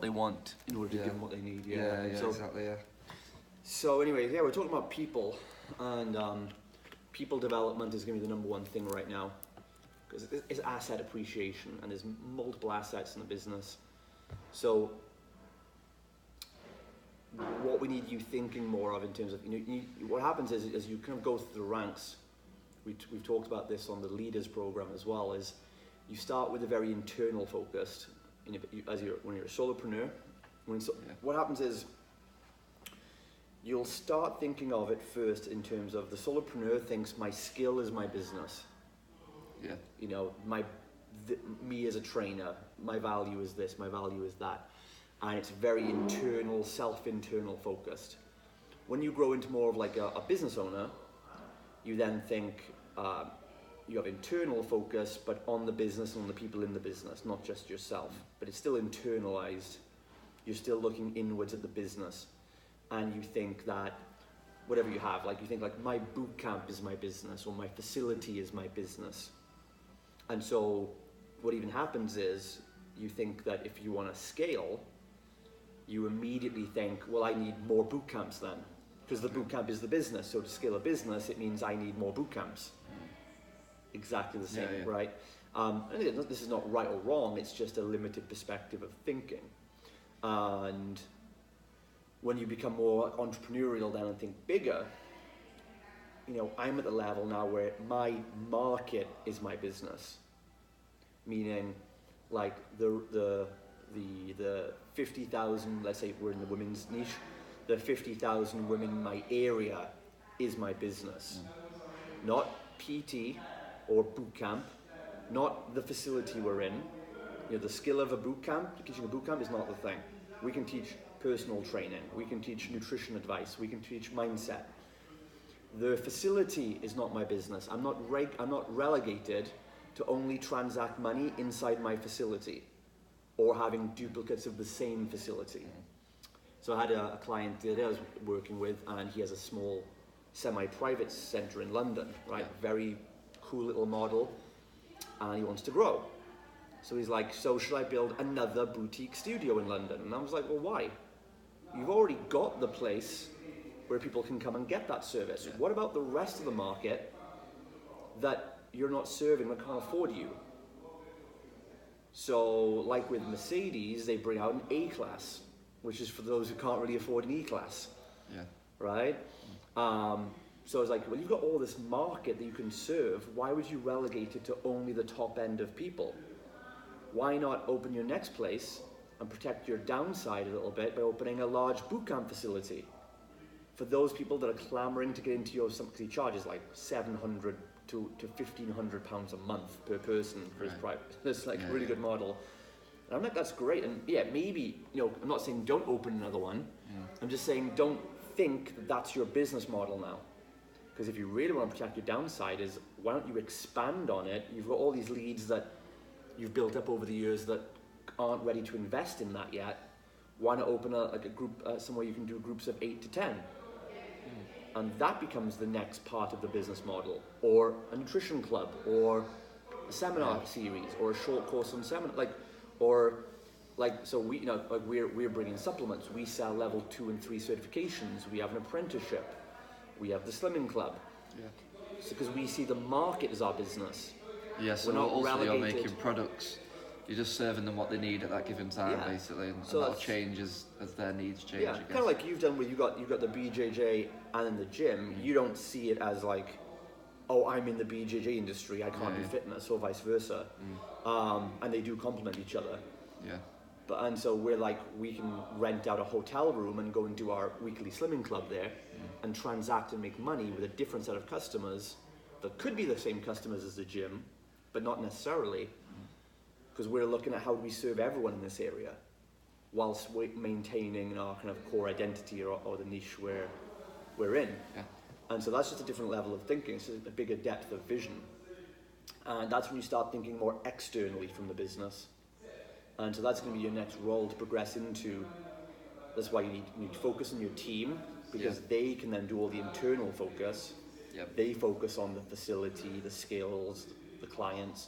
they want in order to give them what they need. So, exactly. So anyways, we're talking about people, and people development is going to be the number one thing right now, because it's asset appreciation, and there's multiple assets in the business. So what we need you thinking more of in terms of, what happens is, as you kind of go through the ranks, we've talked about this on the leaders program as well, is you start with a very internal focused, when you're a solopreneur. What happens is, you'll start thinking of it first in terms of the solopreneur thinks my skill is my business. Me as a trainer, my value is this, my value is that. And it's very internal, self-internal focused. When you grow into more of like a business owner, you then think you have internal focus, but on the business and on the people in the business, not just yourself. But it's still internalized. You're still looking inwards at the business. And you think that whatever you have, like you think like my boot camp is my business, or my facility is my business. And so what even happens is you think that if you want to scale, you immediately think, well, I need more boot camps then, because the boot camp is the business. So to scale a business, it means I need more boot camps. Exactly the same, right? And this is not right or wrong. It's just a limited perspective of thinking. And when you become more entrepreneurial then and think bigger, I'm at the level now where my market is my business. Meaning, like the 50,000, let's say we're in the women's niche, the 50,000 women in my area is my business. Not PT or boot camp, not the facility we're in. The skill of a boot camp, teaching a boot camp is not the thing. We can teach personal training, we can teach nutrition advice, we can teach mindset. The facility is not my business. I'm not relegated to only transact money inside my facility or having duplicates of the same facility. So I had a client the other day I was working with, and he has a small semi-private center in London, right? Very cool little model, and he wants to grow. So he's like, so should I build another boutique studio in London? And I was like, well, why? You've already got the place where people can come and get that service. What about the rest of the market that you're not serving, that can't afford you? So like with Mercedes, they bring out an A-Class, which is for those who can't really afford an E-Class, right? So it's like, well, you've got all this market that you can serve. Why would you relegate it to only the top end of people? Why not open your next place and protect your downside a little bit by opening a large bootcamp facility for those people that are clamoring to get into your something charges like £700 to £1,500 a month per person for his private. It's like a really good model. And I'm like, that's great. And maybe, I'm not saying don't open another one. I'm just saying don't think that that's your business model now. Because if you really want to protect your downside, is why don't you expand on it? You've got all these leads that you've built up over the years that aren't ready to invest in that yet. Why not open a group somewhere you can do groups of 8 to 10? And that becomes the next part of the business model, or a nutrition club, or a seminar series, or a short course on seminar, so we're bringing supplements. We sell level 2 and 3 certifications. We have an apprenticeship. We have the Slimming Club. So because we see the market as our business. So ultimately you're making products. You're just serving them what they need at that given time, basically, and that'll change as their needs change. I guess. Kind of like you've done with you got the BJJ and in the gym. You don't see it as like, oh, I'm in the BJJ industry, I can't do fitness, or vice versa. And they do complement each other. And so we're like, we can rent out a hotel room and go and do our weekly slimming club there, and transact and make money with a different set of customers that could be the same customers as the gym, but not necessarily. Because we're looking at how do we serve everyone in this area whilst maintaining our kind of core identity or the niche we're in. And so that's just a different level of thinking. It's a bigger depth of vision. And that's when you start thinking more externally from the business. And so that's going to be your next role to progress into. That's why you need to focus on your team, because they can then do all the internal focus. They focus on the facility, the skills, the clients.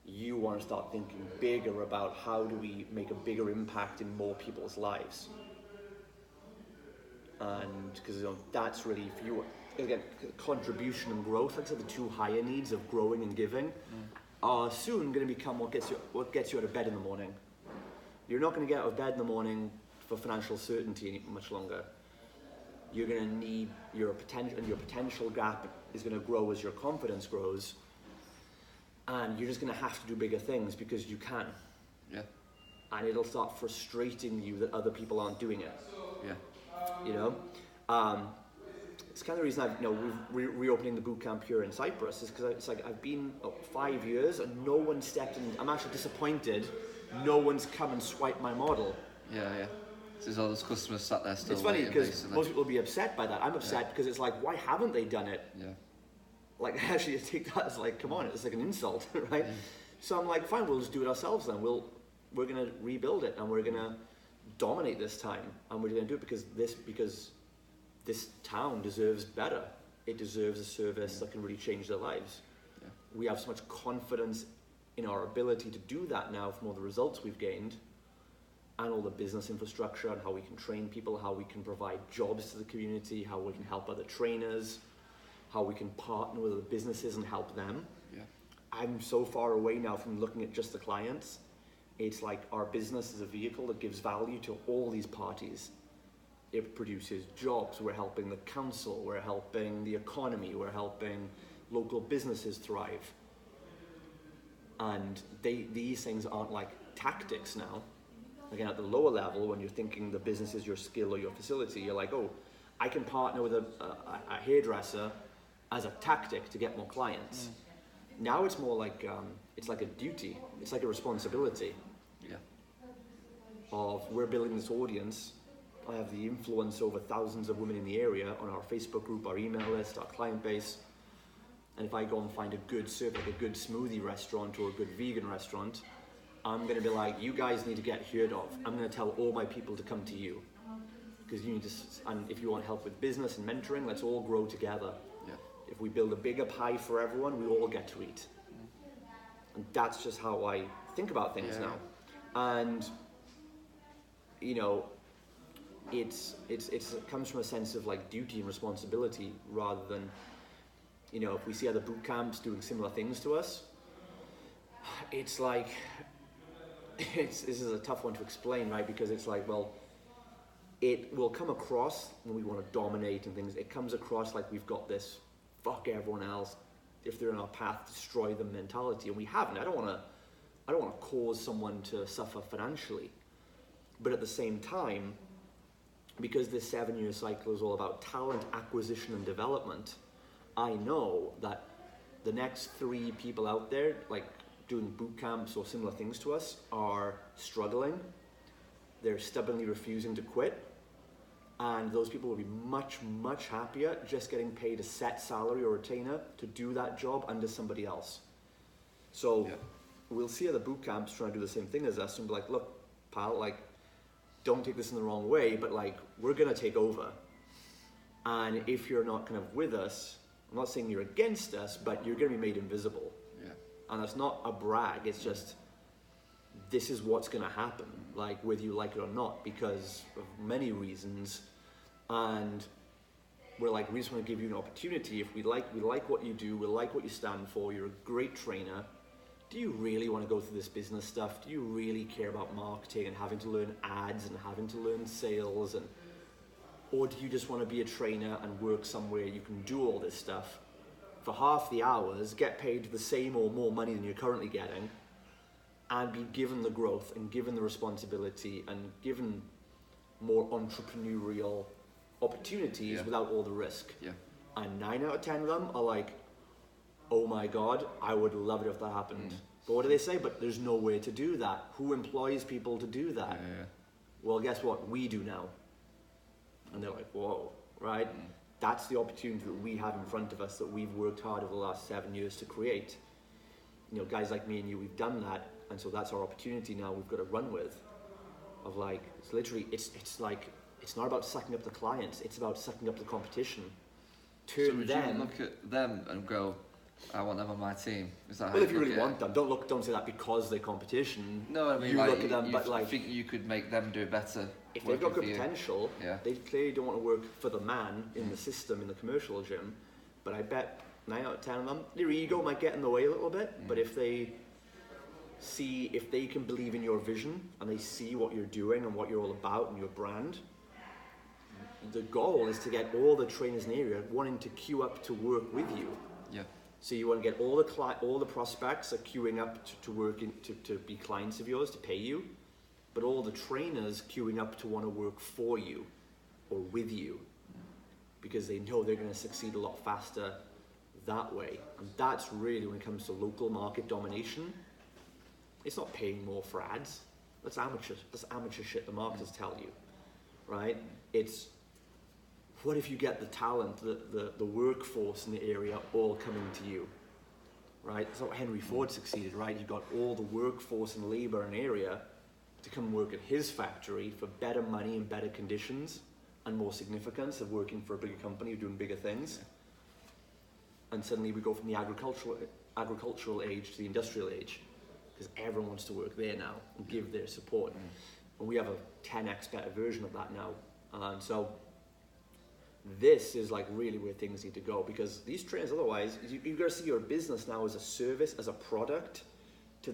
you want to start thinking bigger about how do we make a bigger impact in more people's lives. And because that's really, if you, again, contribution and growth, like I said, the two higher needs of growing and giving are soon going to become what gets you out of bed in the morning. You're not going to get out of bed in the morning for financial certainty much longer. You're going to need your potential gap is going to grow as your confidence grows, and you're just going to have to do bigger things because you can. Yeah. And it'll start frustrating you that other people aren't doing it. Yeah. You know, it's kind of the reason we're reopening the bootcamp here in Cyprus is because it's like I've been 5 years and no one stepped in. I'm actually disappointed. No one's come and swiped my model. Yeah. So there's all those customers sat there still. It's funny because most people will be upset by that. I'm upset because it's like, why haven't they done it? Yeah. Like, actually, I take that as like, come on, it's like an insult, right? Yeah. So I'm like, fine, we'll just do it ourselves then. We're gonna rebuild it and we're gonna dominate this time, and we're gonna do it because this town deserves better. It deserves a service that can really change their lives. Yeah. We have so much confidence in our ability to do that now from all the results we've gained and all the business infrastructure and how we can train people, how we can provide jobs to the community, how we can help other trainers, how we can partner with other businesses and help them. Yeah. I'm so far away now from looking at just the clients. It's like our business is a vehicle that gives value to all these parties. It produces jobs, we're helping the council, we're helping the economy, we're helping local businesses thrive. And these things aren't like tactics now. Again, at the lower level, when you're thinking the business is your skill or your facility, you're like, oh, I can partner with a hairdresser as a tactic to get more clients. Now it's more like, it's like a duty, it's like a responsibility. Yeah. Of we're building this audience. I have the influence over thousands of women in the area on our Facebook group, our email list, our client base. And if I go and find a good smoothie restaurant or a good vegan restaurant, I'm going to be like, you guys need to get heard of. I'm going to tell all my people to come to you. Because you need to, and if you want help with business and mentoring, let's all grow together. Yeah. If we build a bigger pie for everyone, we all get to eat. And that's just how I think about things now. And, you know, it comes from a sense of like duty and responsibility rather than, you know, if we see other boot camps doing similar things to us, it's like, this is a tough one to explain, right? Because it's like, well, it will come across when we want to dominate and things, it comes across like we've got this fuck everyone else, if they're in our path, destroy them mentality, and we haven't. I don't want to cause someone to suffer financially, but at the same time, because this 7-year cycle is all about talent acquisition and development, I know that the next 3 people out there, like doing boot camps or similar things to us, are struggling. They're stubbornly refusing to quit. And those people will be much, much happier just getting paid a set salary or retainer to do that job under somebody else. So we'll see other boot camps trying to do the same thing as us and be like, look, pal, like, don't take this in the wrong way, but like, we're gonna take over. And if you're not kind of with us, I'm not saying you're against us, but you're gonna be made invisible. Yeah. And that's not a brag, it's just, this is what's gonna happen, like whether you like it or not, because of many reasons. And we're like, we just wanna give you an opportunity. If we like what you do, we like what you stand for, you're a great trainer. Do you really want to go through this business stuff? Do you really care about marketing and having to learn ads and having to learn sales? Or do you just want to be a trainer and work somewhere you can do all this stuff for half the hours, get paid the same or more money than you're currently getting, and be given the growth and given the responsibility and given more entrepreneurial opportunities without all the risk? Yeah. And 9 out of 10 of them are like, oh my God, I would love it if that happened. But what do they say? But there's no way to do that. Who employs people to do that? Yeah. Well, guess what? We do now. And they're like, whoa, right? That's the opportunity that we have in front of us that we've worked hard over the last 7 years to create. You know, guys like me and you, we've done that. And so that's our opportunity now we've got to run with. Of like, it's literally, it's like, it's not about sucking up the clients. It's about sucking up the competition. So would you look at them and go, I want them on my team. Is that how well, if you really want them, don't say that because they're competition. No, I mean, you like, look at them, but I think you could make them do better. If they've got good potential, they clearly don't want to work for the man in the system, in the commercial gym. But I bet 9 out of 10 of them, their ego might get in the way a little bit. But if they can believe in your vision and they see what you're doing and what you're all about and your brand, the goal is to get all the trainers in the area wanting to queue up to work with you. Yeah. So you want to get all the prospects are queuing up to work to be clients of yours, to pay you, but all the trainers queuing up to want to work for you or with you, because they know they're going to succeed a lot faster that way. And that's really, when it comes to local market domination, it's not paying more for ads. That's amateur shit the marketers tell you, right? It's, what if you get the talent, the workforce in the area all coming to you, right? That's how Henry Ford succeeded, right? You got all the workforce and labor in the area to come work at his factory for better money and better conditions and more significance of working for a bigger company doing bigger things. And suddenly we go from the agricultural age to the industrial age, because everyone wants to work there now and give their support. And we have a 10x better version of that now. And so this is like really where things need to go, because these trainers, otherwise, you've got to see your business now as a service, as a product to